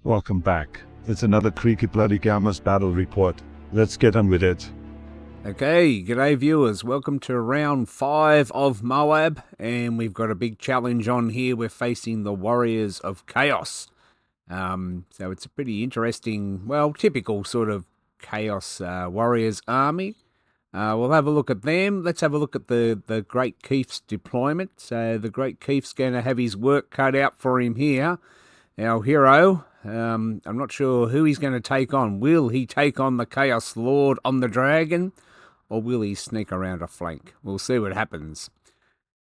Welcome back. It's another Creaky Bloody Gammas battle report. Let's get on with it. Okay, g'day viewers. Welcome to round 5 of Moab, and we've got a big challenge on here. We're facing the Warriors of Chaos. So it's a pretty interesting, well, typical sort of Chaos Warriors army. We'll have a look at them. Let's have a look at the Great Keef's deployment. So the Great Keef's going to have his work cut out for him here. Our hero, I'm not sure who he's going to take on. Will he take on the Chaos Lord on the dragon, or will he sneak around a flank? We'll see what happens.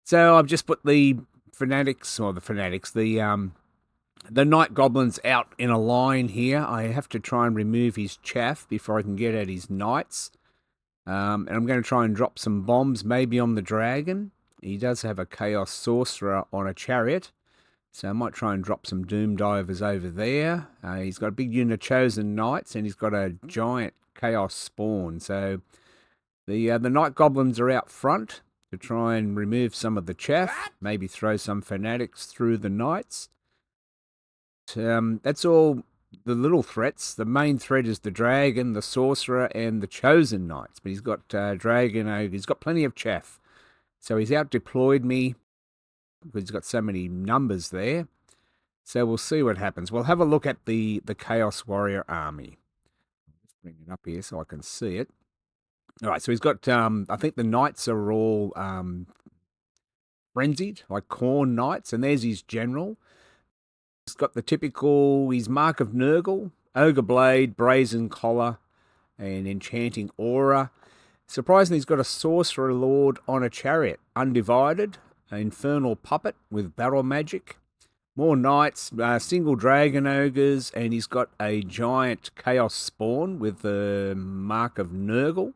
So I've just put the Night Goblins out in a line here. I have to try and remove his chaff before I can get at his knights. And I'm going to try and drop some bombs, maybe on the dragon. He does have a Chaos Sorcerer on a chariot, so I might try and drop some Doom Divers over there. He's got a big unit of Chosen Knights, and he's got a giant Chaos Spawn. So the Night Goblins are out front to try and remove some of the chaff, maybe throw some Fanatics through the Knights. That's all the little threats. The main threat is the Dragon, the Sorcerer, and the Chosen Knights. But he's got Dragon Ogre. He's got plenty of chaff. So he's out-deployed me because he's got so many numbers there. So we'll see what happens. We'll have a look at the Chaos Warrior army. Let's bring it up here so I can see it. All right, so he's got, I think the Knights are all frenzied, like Khorne Knights, and there's his general. He's got the typical, his Mark of Nurgle, Ogre Blade, Brazen Collar, and Enchanting Aura. Surprisingly, he's got a Sorcerer Lord on a chariot, Undivided, an Infernal Puppet with Battle Magic, more Knights, single Dragon Ogres, and he's got a giant Chaos Spawn with the Mark of Nurgle.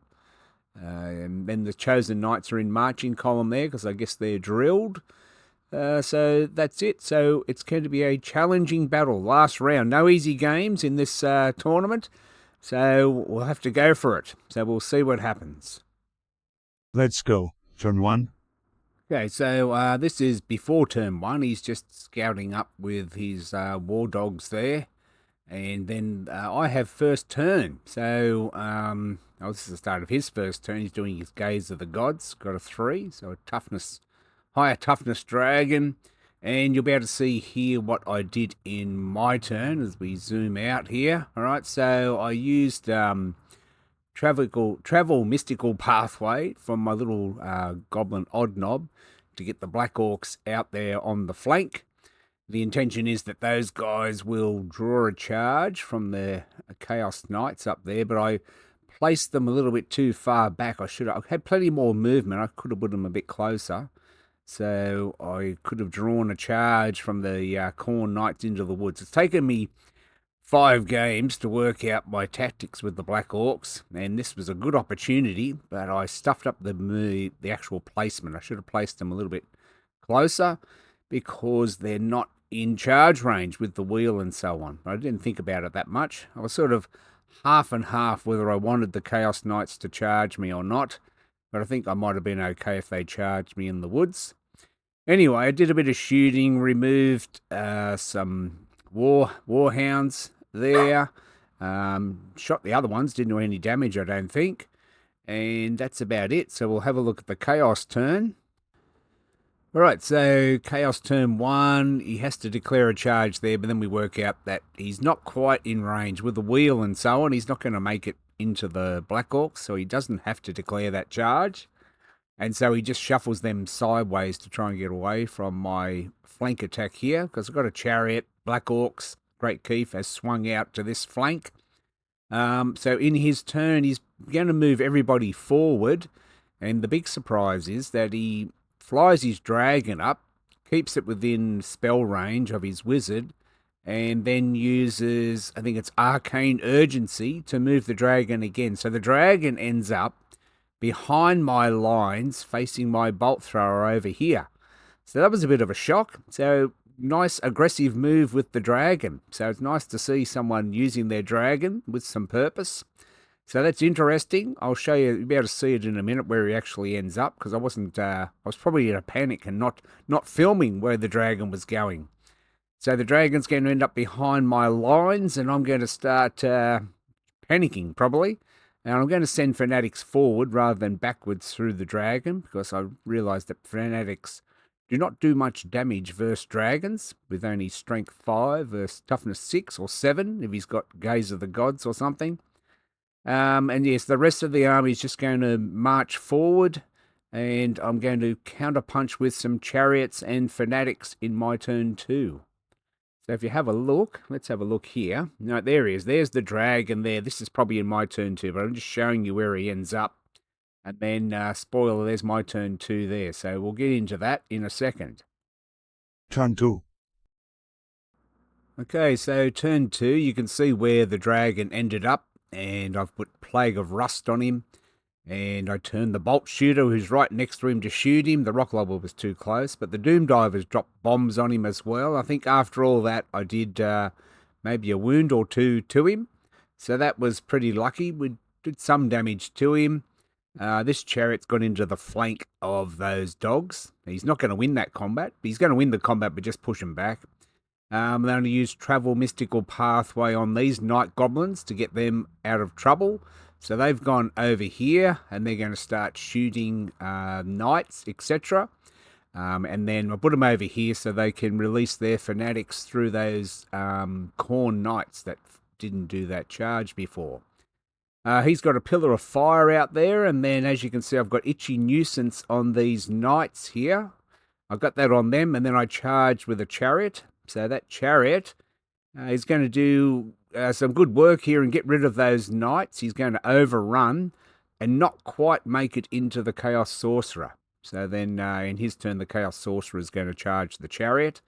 And then the Chosen Knights are in marching column there because I guess they're drilled. So that's it. So it's going to be a challenging battle. Last round. No easy games in this tournament. So we'll have to go for it. So we'll see what happens. Let's go. Turn 1. Okay, so this is before turn 1. He's just scouting up with his war dogs there. And then I have first turn. So this is the start of his first turn. He's doing his Gaze of the Gods. Got a 3. So a higher toughness dragon. And you'll be able to see here what I did in my turn as we zoom out here. All right, so I used travel mystical pathway from my little goblin odd knob to get the Black Orcs out there on the flank. The intention is that those guys will draw a charge from the Chaos Knights up there, but I placed them a little bit too far back. I had plenty more movement. I could have put them a bit closer. So I could have drawn a charge from the Khorne Knights into the woods. It's taken me 5 games to work out my tactics with the Black Orcs, and this was a good opportunity, but I stuffed up the actual placement. I should have placed them a little bit closer because they're not in charge range with the wheel and so on. I didn't think about it that much. I was sort of half and half whether I wanted the Chaos Knights to charge me or not, but I think I might have been okay if they charged me in the woods. Anyway, I did a bit of shooting, removed some warhounds there, shot the other ones, didn't do any damage I don't think, and that's about it. So we'll have a look at the Chaos turn. Alright, so Chaos turn 1, he has to declare a charge there, but then we work out that he's not quite in range with the wheel and so on. He's not going to make it into the Black Orcs, so he doesn't have to declare that charge. And so he just shuffles them sideways to try and get away from my flank attack here, because I've got a chariot, Black Orcs, Great Keef has swung out to this flank. So in his turn, he's going to move everybody forward, and the big surprise is that he flies his dragon up, keeps it within spell range of his wizard, and then uses, I think it's Arcane Urgency, to move the dragon again. So the dragon ends up behind my lines, facing my bolt thrower over here. So that was a bit of a shock. So nice aggressive move with the dragon. So it's nice to see someone using their dragon with some purpose. So that's interesting. I'll show you, you'll be able to see it in a minute where he actually ends up, because I was probably in a panic and not filming where the dragon was going. So the dragon's going to end up behind my lines, and I'm going to start panicking probably. And I'm going to send fanatics forward rather than backwards through the dragon, because I realise that fanatics do not do much damage versus dragons, with only strength 5 versus toughness 6 or 7 if he's got Gaze of the Gods or something. And yes, the rest of the army is just going to march forward, and I'm going to counterpunch with some chariots and fanatics in my turn too. So if you have a look, let's have a look here. No, there he is. There's the dragon there. This is probably in my turn too, but I'm just showing you where he ends up. And then, spoiler, there's my turn 2 there. So we'll get into that in a second. Turn 2. Okay, so turn 2, you can see where the dragon ended up. And I've put Plague of Rust on him. And I turned the Bolt Shooter, who's right next to him, to shoot him. The Rock Lobber was too close, but the Doom Divers dropped bombs on him as well. I think after all that, I did maybe a wound or 2 to him. So that was pretty lucky. We did some damage to him. This chariot's got into the flank of those dogs. He's not going to win that combat. He's going to win the combat, but just push him back. I'm going to use Travel Mystical Pathway on these Night Goblins to get them out of trouble. So they've gone over here, and they're going to start shooting knights, etc. And then I put them over here so they can release their fanatics through those Khorne knights that didn't do that charge before. He's got a Pillar of Fire out there, and then as you can see, I've got Itchy Nuisance on these knights here. I've got that on them, and then I charge with a chariot. So that chariot is going to do some good work here and get rid of those knights. He's going to overrun and not quite make it into the Chaos Sorcerer. So then in his turn, the Chaos Sorcerer is going to charge the chariot.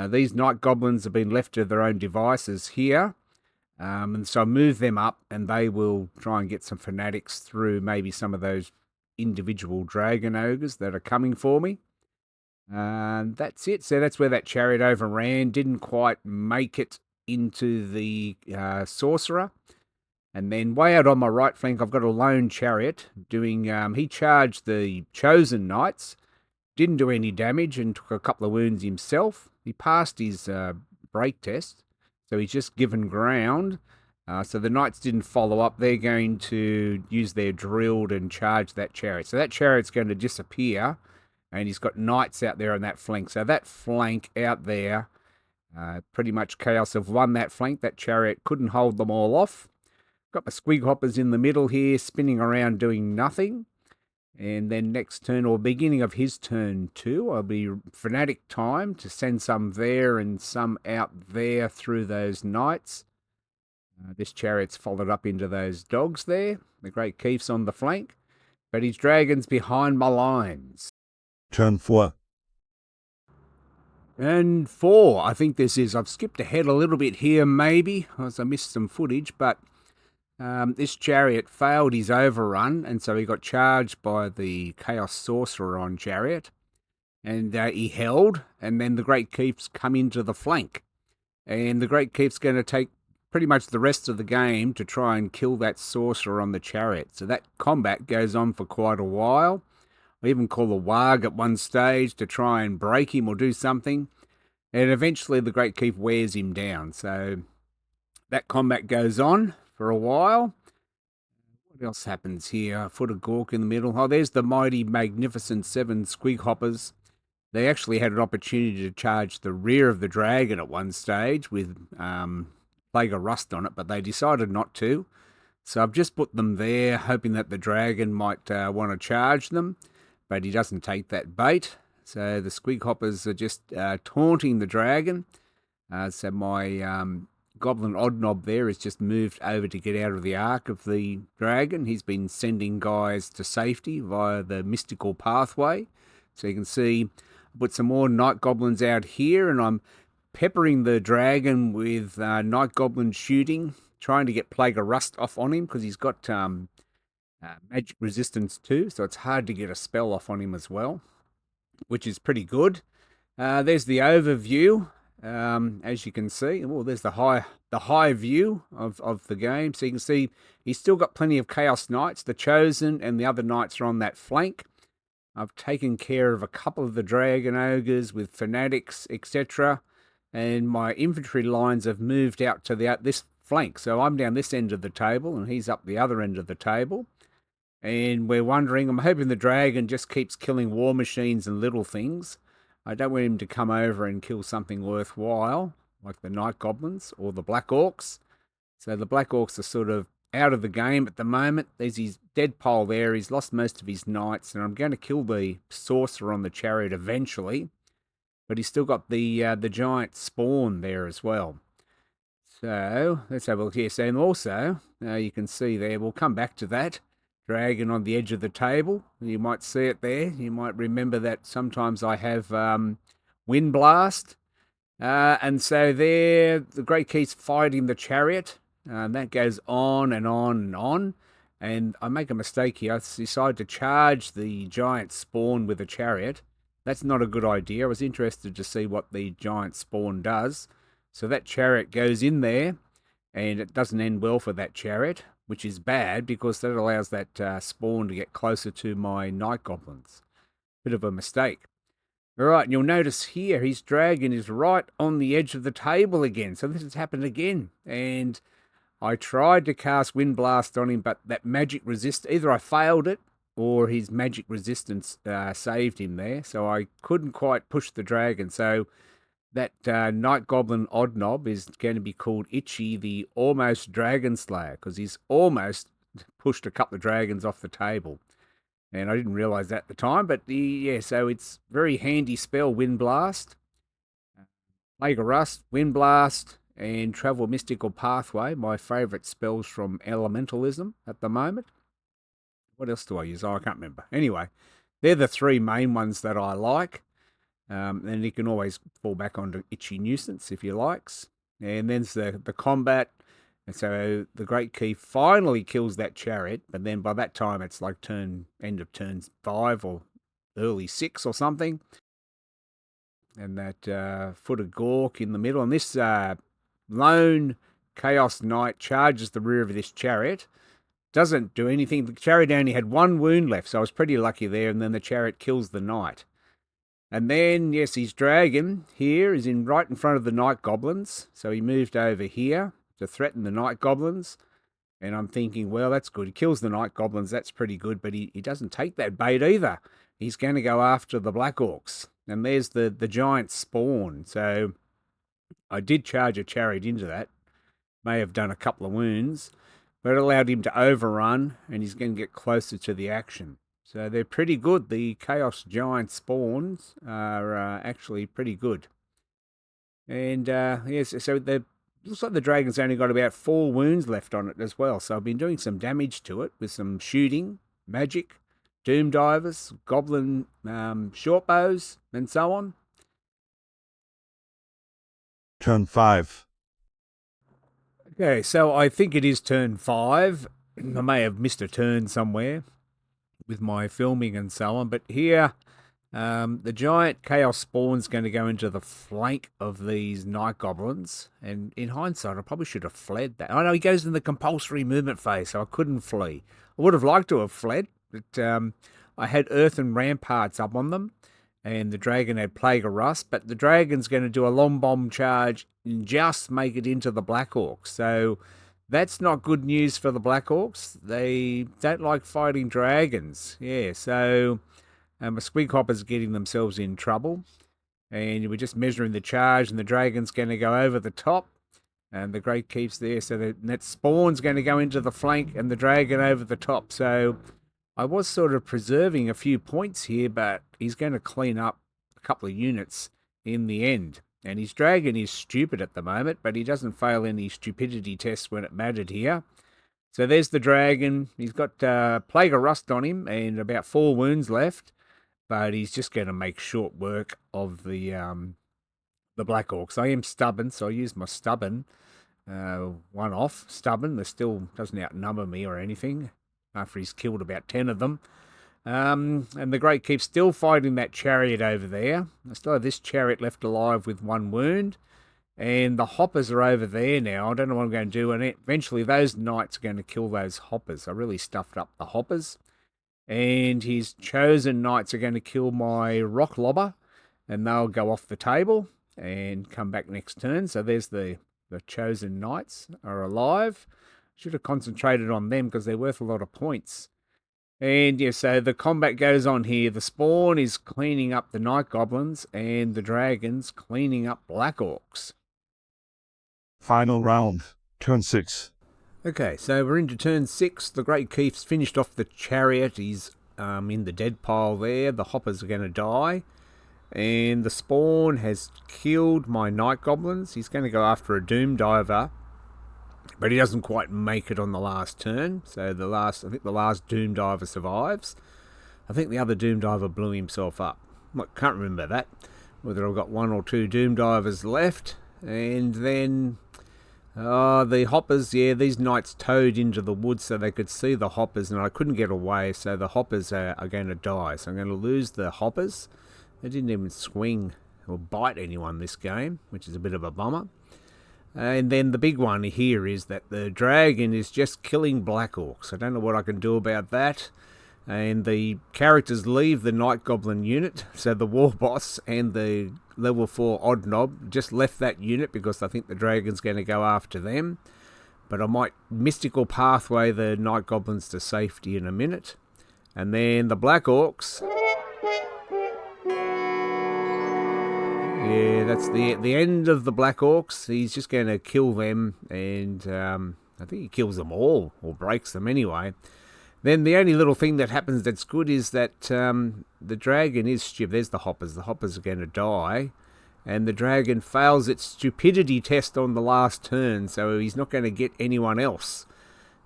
These Night Goblins have been left to their own devices here. And so I move them up, and they will try and get some fanatics through maybe some of those individual Dragon Ogres that are coming for me. And that's it. So that's where that chariot overran. Didn't quite make it into the sorcerer. And then way out on my right flank, I've got a lone chariot doing... he charged the chosen knights. Didn't do any damage and took a couple of wounds himself. He passed his break test. So he's just given ground. So the knights didn't follow up. They're going to use their drilled and charge that chariot. So that chariot's going to disappear. And he's got knights out there on that flank. So that flank out there, pretty much Chaos have won that flank. That chariot couldn't hold them all off. Got my Squig Hoppers in the middle here, spinning around doing nothing. And then next turn, or beginning of his turn too, I'll be Fanatic time to send some there and some out there through those knights. This chariot's followed up into those dogs there. The Great Keef's on the flank. But his dragon's behind my lines. Turn 4. And 4, I think this is. I've skipped ahead a little bit here, maybe, as I missed some footage, but this chariot failed his overrun, and so he got charged by the Chaos Sorcerer on chariot, and he held, and then the Great Keef's come into the flank, and the Great Keef's going to take pretty much the rest of the game to try and kill that Sorcerer on the chariot. So that combat goes on for quite a while. I even call a Warg at one stage to try and break him or do something. And eventually the Great Keef wears him down. So that combat goes on for a while. What else happens here? Foot of Gork in the middle. Oh, there's the mighty, magnificent 7 Squig Hoppers. They actually had an opportunity to charge the rear of the dragon at one stage with Plague of Rust on it, but they decided not to. So I've just put them there, hoping that the dragon might want to charge them. But he doesn't take that bait. So the Squig Hoppers are just taunting the dragon. So my Goblin Oddnob there has just moved over to get out of the arc of the dragon. He's been sending guys to safety via the mystical pathway. So you can see I put some more Night Goblins out here, and I'm peppering the dragon with Night Goblin shooting, trying to get Plague of Rust off on him because he's got... magic resistance too, so it's hard to get a spell off on him as well, which is pretty good. There's the overview, as you can see. Well, there's the high view of the game, so you can see he's still got plenty of Chaos Knights. The Chosen and the other Knights are on that flank. I've taken care of a couple of the Dragon Ogres with Fanatics, etc. and my infantry lines have moved out to this flank. So I'm down this end of the table, and he's up the other end of the table. And we're wondering, I'm hoping the dragon just keeps killing war machines and little things. I don't want him to come over and kill something worthwhile, like the night goblins or the black orcs. So the black orcs are sort of out of the game at the moment. There's his dead pole there. He's lost most of his knights, and I'm going to kill the sorcerer on the chariot eventually. But he's still got the giant spawn there as well. So let's have a look here. So, and also, you can see there, we'll come back to that. Dragon on the edge of the table. You might see it there. You might remember that sometimes I have Wind Blast. And so there, the Great Keef's fighting the chariot. And that goes on and on and on. And I make a mistake here. I decide to charge the giant spawn with a chariot. That's not a good idea. I was interested to see what the giant spawn does. So that chariot goes in there, and it doesn't end well for that chariot, which is bad because that allows that spawn to get closer to my night goblins. Bit of a mistake. All right, and you'll notice here his dragon is right on the edge of the table again. So this has happened again. And I tried to cast Wind Blast on him, but that magic resist, either I failed it or his magic resistance saved him there. So I couldn't quite push the dragon. So that Night Goblin Odd Knob is going to be called Itchy the Almost Dragon Slayer because he's almost pushed a couple of dragons off the table. And I didn't realise that at the time, but yeah, so it's very handy spell, Wind Blast, Plague of Rust, Wind Blast, and Travel Mystical Pathway, my favourite spells from Elementalism at the moment. What else do I use? Oh, I can't remember. Anyway, they're the three main ones that I like. And you can always fall back onto Itchy Nuisance if you likes. And then there's the combat. And so the Great Keef finally kills that chariot, but then by that time it's like end of turn 5 or early 6 or something. And that Foot of Gork in the middle. And this lone Chaos Knight charges the rear of this chariot. Doesn't do anything. The chariot only had one wound left, so I was pretty lucky there. And then the chariot kills the knight. And then, yes, his dragon here is right in front of the night goblins. So he moved over here to threaten the night goblins. And I'm thinking, well, that's good. He kills the night goblins. That's pretty good. But he doesn't take that bait either. He's going to go after the black orcs. And there's the giant spawn. So I did charge a chariot into that. May have done a couple of wounds. But it allowed him to overrun. And he's going to get closer to the action. So they're pretty good. The Chaos Giant spawns are actually pretty good. And yes, so looks like the dragon's only got about 4 wounds left on it as well. So I've been doing some damage to it with some shooting, magic, doom divers, goblin short bows, and so on. Turn 5. Okay, so I think it is turn 5. I may have missed a turn somewhere with my filming and so on, but here the giant chaos spawn's going to go into the flank of these night goblins, and in hindsight I probably should have fled that. I know he goes in the compulsory movement phase, so I couldn't flee. I would have liked to have fled, but I had earthen ramparts up on them, and the dragon had Plague of Rust, but the dragon's going to do a long bomb charge and just make it into the Black Orcs, so that's not good news for the Black Orcs. They don't like fighting dragons. Yeah, so my Squig Hoppers getting themselves in trouble. And we're just measuring the charge, and the dragon's going to go over the top. And the Great Keef's there, so that spawn's going to go into the flank and the dragon over the top. So I was sort of preserving a few points here, but he's going to clean up a couple of units in the end. And his dragon is stupid at the moment, but he doesn't fail any stupidity tests when it mattered here. So there's the dragon. He's got Plague of Rust on him and about 4 wounds left, but he's just going to make short work of the Black Orcs. I am stubborn, so I use my stubborn one off. Stubborn, that still doesn't outnumber me or anything after he's killed about 10 of them. And the Great Keef's still fighting that chariot over there. I still have this chariot left alive with 1 wound. And the hoppers are over there now. I don't know what I'm going to do. And eventually those knights are going to kill those hoppers. I really stuffed up the hoppers. And his chosen knights are going to kill my rock lobber. And they'll go off the table. and come back next turn. So there's the chosen knights are alive. Should have concentrated on them because they're worth a lot of points. And yeah, so the combat goes on here. The spawn is cleaning up the night goblins and the dragons cleaning up black orcs. Final round. Turn 6. Okay, so we're into turn 6. The Great Keef's finished off the chariot. He's in the dead pile there. The hoppers are going to die. And the spawn has killed my night goblins. He's going to go after a doom diver. But he doesn't quite make it on the last turn. So I think the last doom diver survives. I think the other doom diver blew himself up. I can't remember that. Whether I've got 1 or 2 doom divers left. And then the hoppers, yeah, these knights towed into the woods so they could see the hoppers, and I couldn't get away, so the hoppers are going to die. So I'm going to lose the hoppers. They didn't even swing or bite anyone this game, which is a bit of a bummer. And then the big one here is that the dragon is just killing black orcs. I don't know what I can do about that. And the characters leave the night goblin unit, so the war boss and the level 4 odd knob just left that unit because I think the dragon's going to go after them. But I might mystical pathway the night goblins to safety in a minute. And then the black orcs. Yeah, that's the end of the black orcs. He's just going to kill them, and I think he kills them all, or breaks them anyway. Then the only little thing that happens that's good is that the dragon is stupid. There's the hoppers. The hoppers are going to die, and the dragon fails its stupidity test on the last turn, so he's not going to get anyone else.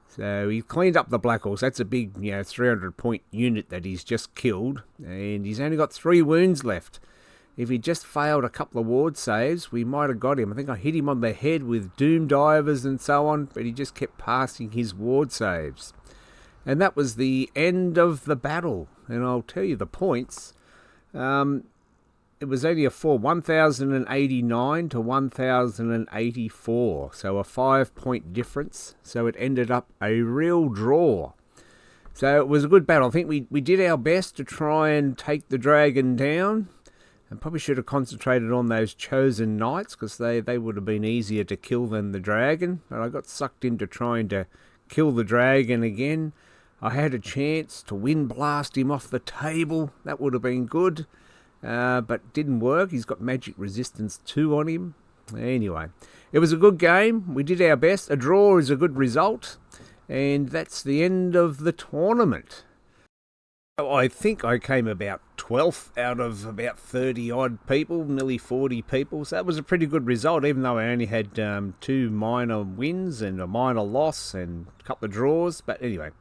So he cleaned up the black orcs. That's a big, 300-point unit that he's just killed, and he's only got 3 wounds left. If he just failed a couple of ward saves, we might have got him. I think I hit him on the head with doom divers and so on, but he just kept passing his ward saves. And that was the end of the battle. And I'll tell you the points. It was only a 1,089 to 1,084. So a 5-point difference. So it ended up a real draw. So it was a good battle. I think we did our best to try and take the dragon down. And probably should have concentrated on those chosen knights because they would have been easier to kill than the dragon. But I got sucked into trying to kill the dragon again. I had a chance to wind blast him off the table. That would have been good. But didn't work. He's got magic resistance 2 on him. Anyway, it was a good game. We did our best. A draw is a good result. And that's the end of the tournament. I think I came about 12th out of about 30-odd people, nearly 40 people. So that was a pretty good result, even though I only had 2 minor wins and a minor loss and a couple of draws. But anyway,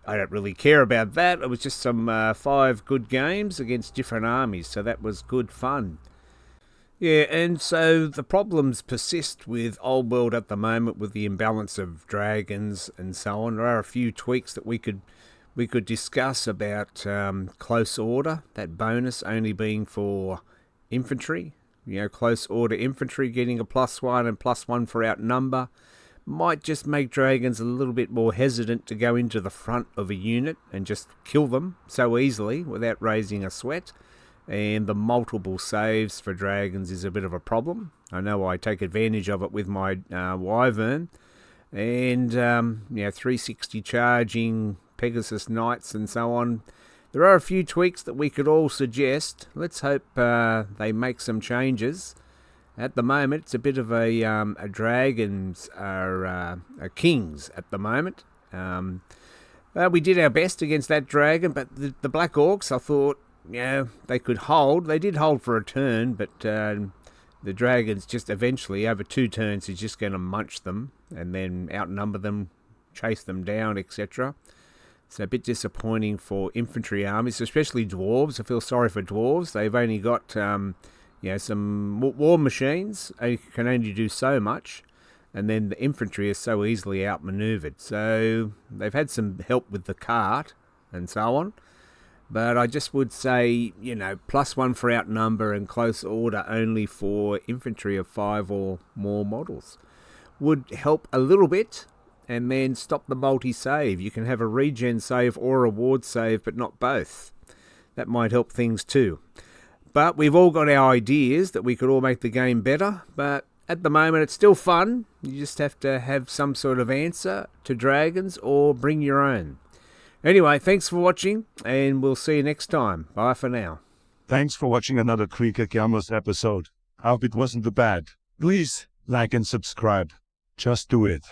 I don't really care about that. It was just some 5 good games against different armies, so that was good fun. Yeah, and so the problems persist with Old World at the moment with the imbalance of dragons and so on. There are a few tweaks that we could discuss about close order, that bonus only being for infantry. Close order infantry getting a +1 and +1 for outnumber might just make dragons a little bit more hesitant to go into the front of a unit and just kill them so easily without raising a sweat. And the multiple saves for dragons is a bit of a problem. I know I take advantage of it with my Wyvern. And 360 charging Pegasus Knights and so on. There are a few tweaks that we could all suggest. Let's hope they make some changes. At the moment, it's a bit of a dragons are kings at the moment. We did our best against that dragon, but the Black Orcs, I thought, they could hold. They did hold for a turn, but the dragons just eventually, over 2 turns, is just going to munch them and then outnumber them, chase them down, etc. So a bit disappointing for infantry armies, especially dwarves. I feel sorry for dwarves. They've only got some war machines. They can only do so much. And then the infantry is so easily outmaneuvered. So they've had some help with the cart and so on. But I just would say, +1 for outnumber and close order only for infantry of 5 or more models would help a little bit. And then stop the multi-save. You can have a regen save or a ward save, but not both. That might help things too. But we've all got our ideas that we could all make the game better. But at the moment, it's still fun. You just have to have some sort of answer to dragons or bring your own. Anyway, thanks for watching, and we'll see you next time. Bye for now. Thanks for watching another Creaker Gamers episode. I hope it wasn't too bad. Please like and subscribe. Just do it.